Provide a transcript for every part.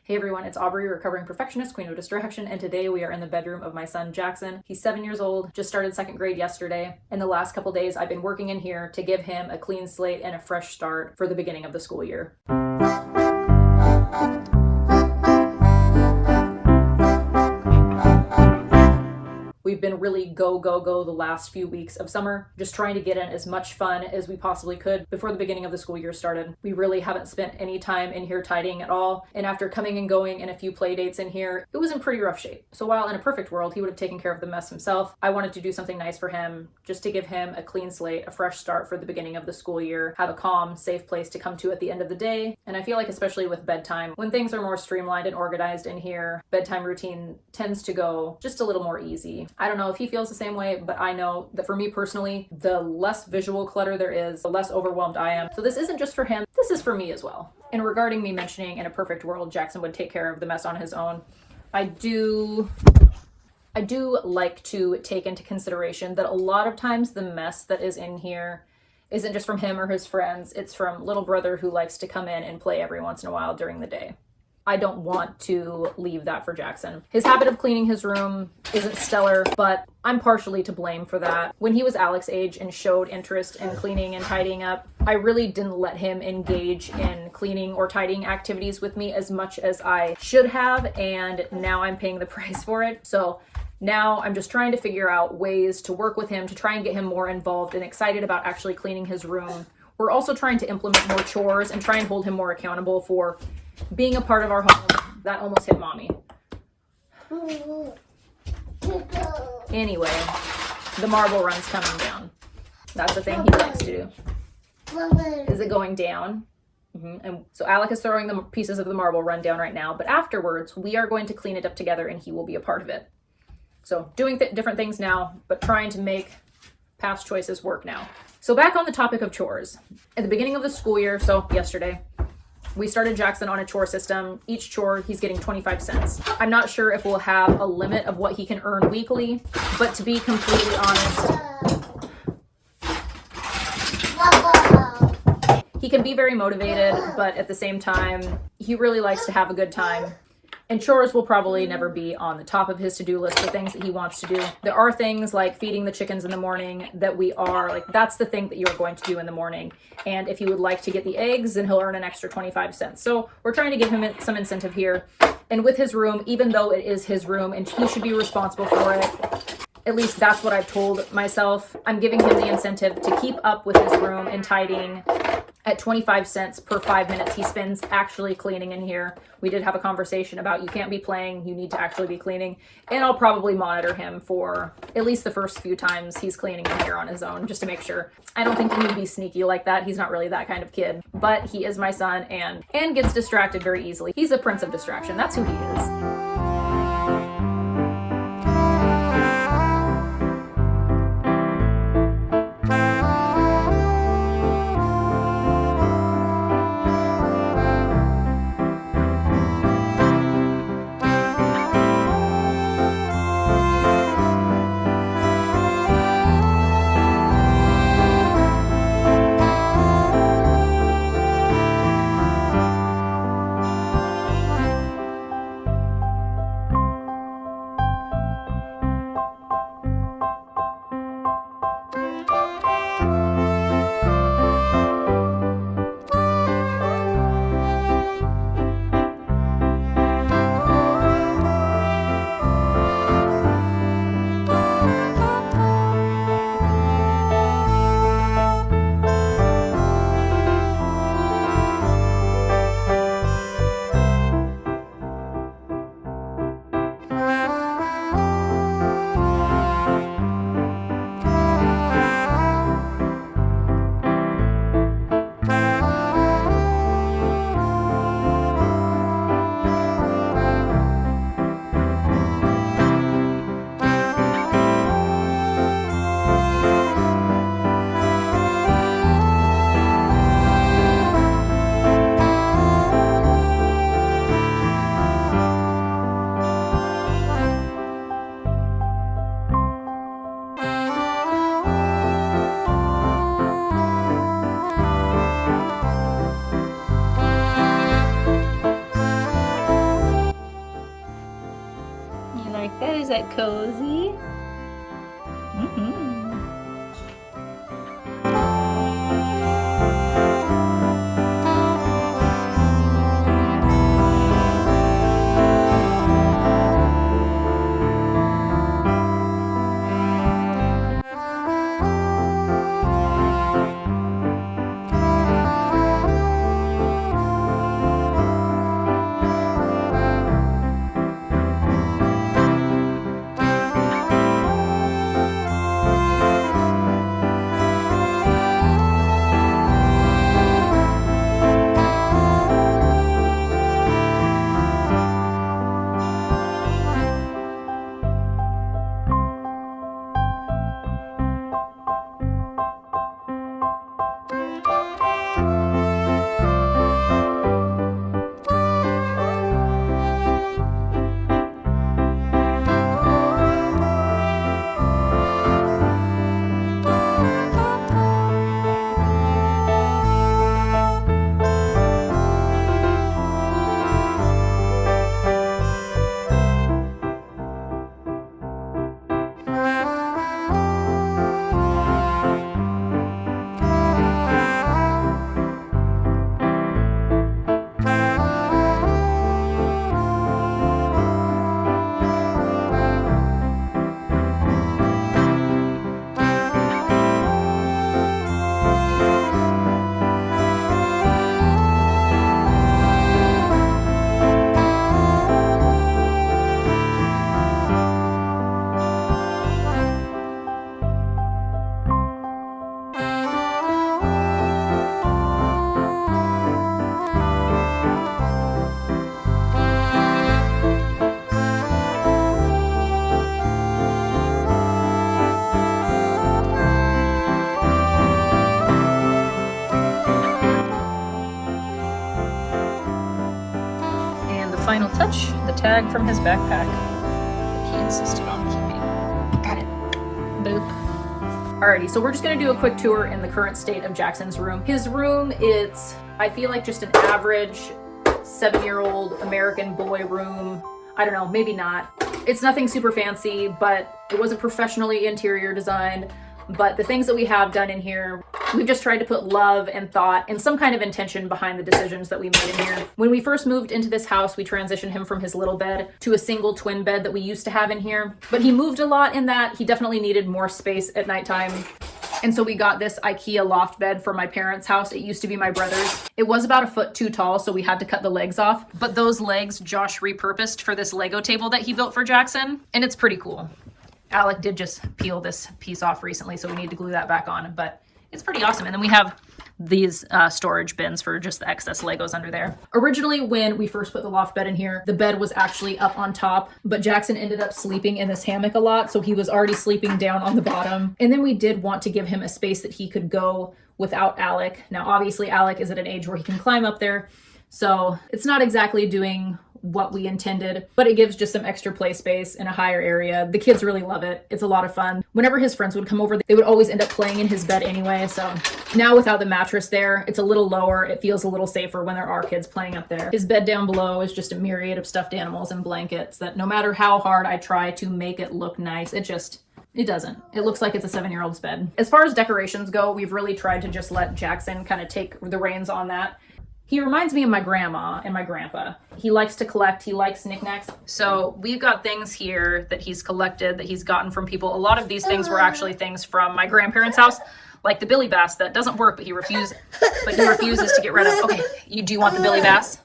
Hey everyone, it's Aubrey, recovering perfectionist, queen of distraction, and today we are in the bedroom of my son Jackson. He's 7 years old, just started second grade yesterday. In the last couple days, I've been working in here to give him a clean slate and a fresh start for the beginning of the school year. We've been really go the last few weeks of summer, just trying to get in as much fun as we possibly could before the beginning of the school year started. We really haven't spent any time in here tidying at all, and after coming and going in a few play dates in here, it was in pretty rough shape. So while in a perfect world, he would have taken care of the mess himself, I wanted to do something nice for him, just to give him a clean slate, a fresh start for the beginning of the school year, have a calm, safe place to come to at the end of the day. And I feel like especially with bedtime, when things are more streamlined and organized in here, bedtime routine tends to go just a little more easy. I don't know if he feels the same way, but I know that for me personally, the less visual clutter there is, the less overwhelmed I am. So this isn't just for him, this is for me as well. And regarding me mentioning in a perfect world, Jackson would take care of the mess on his own, I do like to take into consideration that a lot of times the mess that is in here isn't just from him or his friends, it's from little brother who likes to come in and play every once in a while during the day. I don't want to leave that for Jackson. His habit of cleaning his room isn't stellar, but I'm partially to blame for that. When he was Alex's age and showed interest in cleaning and tidying up, I really didn't let him engage in cleaning or tidying activities with me as much as I should have, and now I'm paying the price for it. So now I'm just trying to figure out ways to work with him to try and get him more involved and excited about actually cleaning his room. We're also trying to implement more chores and try and hold him more accountable for being a part of our home. That almost hit mommy. Anyway, the marble run's coming down. That's the thing he likes to do. Is it going down? And so Alec is throwing the pieces of the marble run down right now, but afterwards we are going to clean it up together and he will be a part of it. So doing different things now, but trying to make past choices work now. So back on the topic of chores. At the beginning of the school year, so yesterday, we started Jackson on a chore system. Each chore, he's getting 25 cents. I'm not sure if we'll have a limit of what he can earn weekly, but to be completely honest, he can be very motivated, but at the same time, he really likes to have a good time. And chores will probably never be on the top of his to-do list of things that he wants to do. There are things like feeding the chickens in the morning that that's the thing that you're going to do in the morning. And if he would like to get the eggs, then he'll earn an extra 25 cents. So we're trying to give him some incentive here. And with his room, even though it is his room and he should be responsible for it, at least that's what I've told myself, I'm giving him the incentive to keep up with his room and tidying at 25 cents per 5 minutes he spends actually cleaning in here. We did have a conversation about you can't be playing, you need to actually be cleaning. And I'll probably monitor him for at least the first few times he's cleaning in here on his own, just to make sure. I don't think he would be sneaky like that. He's not really that kind of kid. But he is my son and gets distracted very easily. He's a prince of distraction. That's who he is. Is that cozy? Mm-hmm. Final touch, the tag from his backpack that he insisted on keeping. Got it. Boop. Alrighty, so we're just gonna do a quick tour in the current state of Jackson's room. His room, it's, I feel like just an average 7-year-old American boy room. I don't know, maybe not. It's nothing super fancy, but it wasn't professionally interior designed. But the things that we have done in here, we've just tried to put love and thought and some kind of intention behind the decisions that we made in here. When we first moved into this house, we transitioned him from his little bed to a single twin bed that we used to have in here. But he moved a lot in that. He definitely needed more space at nighttime. And so we got this IKEA loft bed from my parents' house. It used to be my brother's. It was about 1 foot too tall, so we had to cut the legs off. But those legs Josh repurposed for this Lego table that he built for Jackson, and it's pretty cool. Alec did just peel this piece off recently, so we need to glue that back on, but it's pretty awesome. And then we have these storage bins for just the excess Legos under there. Originally, when we first put the loft bed in here, the bed was actually up on top, but Jackson ended up sleeping in this hammock a lot, so he was already sleeping down on the bottom. And then we did want to give him a space that he could go without Alec. Now, obviously, Alec is at an age where he can climb up there, so it's not exactly doing what we intended, but it gives just some extra play space in a higher area. The kids really love it. It's a lot of fun. Whenever his friends would come over, they would always end up playing in his bed anyway. So now without the mattress there, it's a little lower. It feels a little safer when there are kids playing up there. His bed down below is just a myriad of stuffed animals and blankets that no matter how hard I try to make it look nice, it doesn't. It looks like it's a 7-year-old's bed. As far as decorations go, we've really tried to just let Jackson kind of take the reins on that. He reminds me of my grandma and my grandpa. He likes to collect, he likes knickknacks. So we've got things here that he's collected, that he's gotten from people. A lot of these things were actually things from my grandparents' house, like the Billy Bass that doesn't work, but he refuses to get rid of. Okay, do you want the Billy Bass?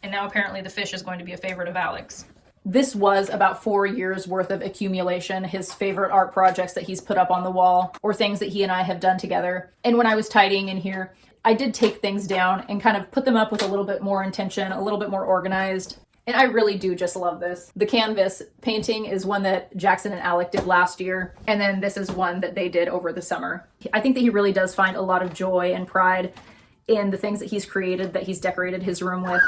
And now apparently the fish is going to be a favorite of Alex. This was about 4 years worth of accumulation, his favorite art projects that he's put up on the wall, or things that he and I have done together. And when I was tidying in here, I did take things down and kind of put them up with a little bit more intention, a little bit more organized. And I really do just love this. The canvas painting is one that Jackson and Alec did last year. And then this is one that they did over the summer. I think that he really does find a lot of joy and pride in the things that he's created, that he's decorated his room with.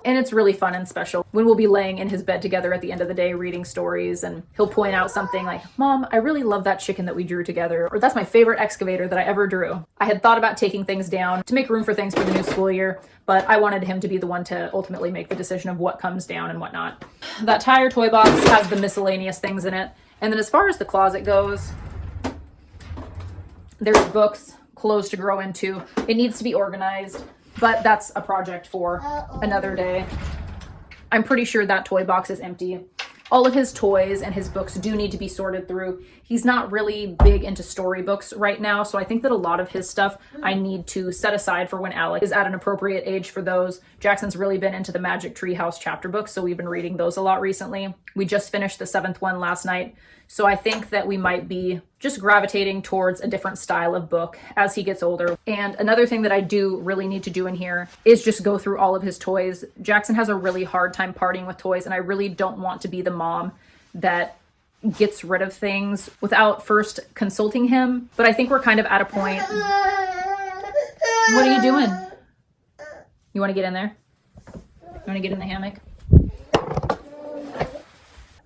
And it's really fun and special when we'll be laying in his bed together at the end of the day reading stories, and he'll point out something like, "Mom, I really love that chicken that we drew together," or "That's my favorite excavator that I ever drew." I had thought about taking things down to make room for things for the new school year, but I wanted him to be the one to ultimately make the decision of what comes down and what not. That tire toy box has the miscellaneous things in it. And then as far as the closet goes, there's books, clothes to grow into. It needs to be organized, but that's a project for another day. I'm pretty sure that toy box is empty. All of his toys and his books do need to be sorted through. He's not really big into storybooks right now, so I think that a lot of his stuff I need to set aside for when Alec is at an appropriate age for those. Jackson's really been into the Magic Treehouse chapter books, so we've been reading those a lot recently. We just finished the 7th one last night, so I think that we might be just gravitating towards a different style of book as he gets older. And another thing that I do really need to do in here is just go through all of his toys. Jackson has a really hard time parting with toys, and I really don't want to be the mom that gets rid of things without first consulting him. But I think we're kind of at a point. What are you doing? You want to get in there? You want to get in the hammock?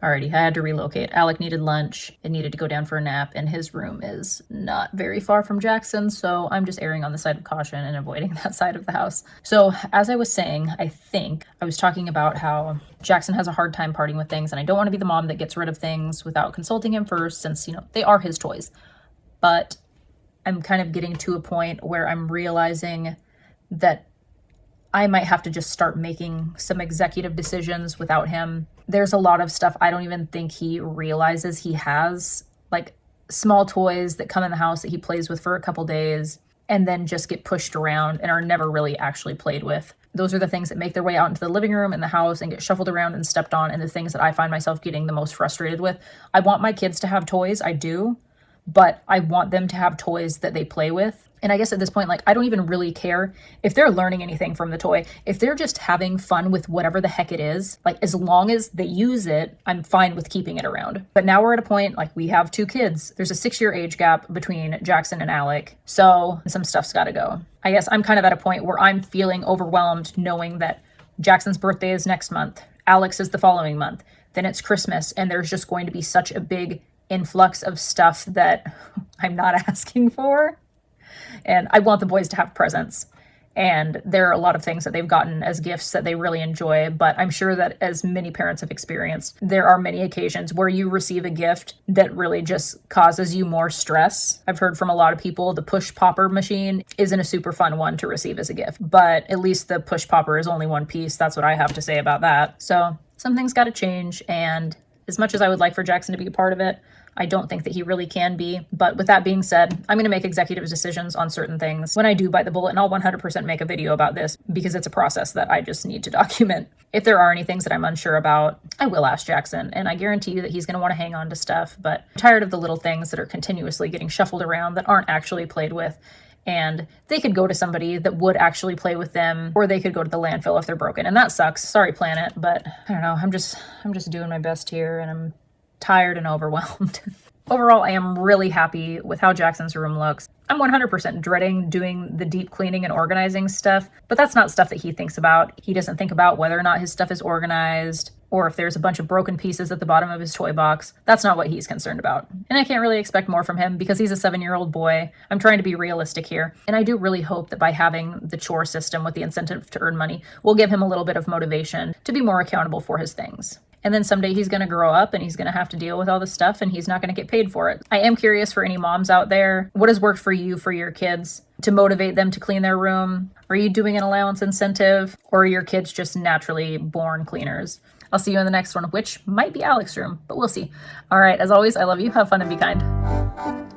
Alrighty, I had to relocate. Alec needed lunch and needed to go down for a nap, and his room is not very far from Jackson, so I'm just erring on the side of caution and avoiding that side of the house. So as I was saying, I think I was talking about how Jackson has a hard time parting with things, and I don't want to be the mom that gets rid of things without consulting him first, since, they are his toys. But I'm kind of getting to a point where I'm realizing that I might have to just start making some executive decisions without him. There's a lot of stuff I don't even think he realizes he has, like small toys that come in the house that he plays with for a couple days and then just get pushed around and are never really actually played with. Those are the things that make their way out into the living room and the house and get shuffled around and stepped on, and the things that I find myself getting the most frustrated with. I want my kids to have toys, I do, but I want them to have toys that they play with. And I guess at this point, I don't even really care if they're learning anything from the toy. If they're just having fun with whatever the heck it is, as long as they use it, I'm fine with keeping it around. But now we're at a point, we have 2 kids. There's a 6-year age gap between Jackson and Alec. So some stuff's got to go. I guess I'm kind of at a point where I'm feeling overwhelmed knowing that Jackson's birthday is next month. Alec's is the following month. Then it's Christmas, and there's just going to be such a big influx of stuff that I'm not asking for. And I want the boys to have presents. And there are a lot of things that they've gotten as gifts that they really enjoy. But I'm sure that, as many parents have experienced, there are many occasions where you receive a gift that really just causes you more stress. I've heard from a lot of people the push popper machine isn't a super fun one to receive as a gift. But at least the push popper is only one piece. That's what I have to say about that. So something's got to change. And as much as I would like for Jackson to be a part of it, I don't think that he really can be. But with that being said, I'm going to make executive decisions on certain things when I do bite the bullet, and I'll 100% make a video about this because it's a process that I just need to document. If there are any things that I'm unsure about, I will ask Jackson, and I guarantee you that he's going to want to hang on to stuff, but I'm tired of the little things that are continuously getting shuffled around that aren't actually played with. And they could go to somebody that would actually play with them, or they could go to the landfill if they're broken. And that sucks. Sorry, planet, but I don't know. I'm just doing my best here, and I'm tired and overwhelmed. Overall, I am really happy with how Jackson's room looks. I'm 100% dreading doing the deep cleaning and organizing stuff, but that's not stuff that he thinks about. He doesn't think about whether or not his stuff is organized, or if there's a bunch of broken pieces at the bottom of his toy box. That's not what he's concerned about. And I can't really expect more from him because he's a 7-year-old boy. I'm trying to be realistic here. And I do really hope that by having the chore system with the incentive to earn money will give him a little bit of motivation to be more accountable for his things. And then someday he's going to grow up and he's going to have to deal with all this stuff, and he's not going to get paid for it. I am curious for any moms out there. What has worked for you for your kids to motivate them to clean their room? Are you doing an allowance incentive, or are your kids just naturally born cleaners? I'll see you in the next one, which might be Alec's room, but we'll see. All right, as always, I love you. Have fun and be kind.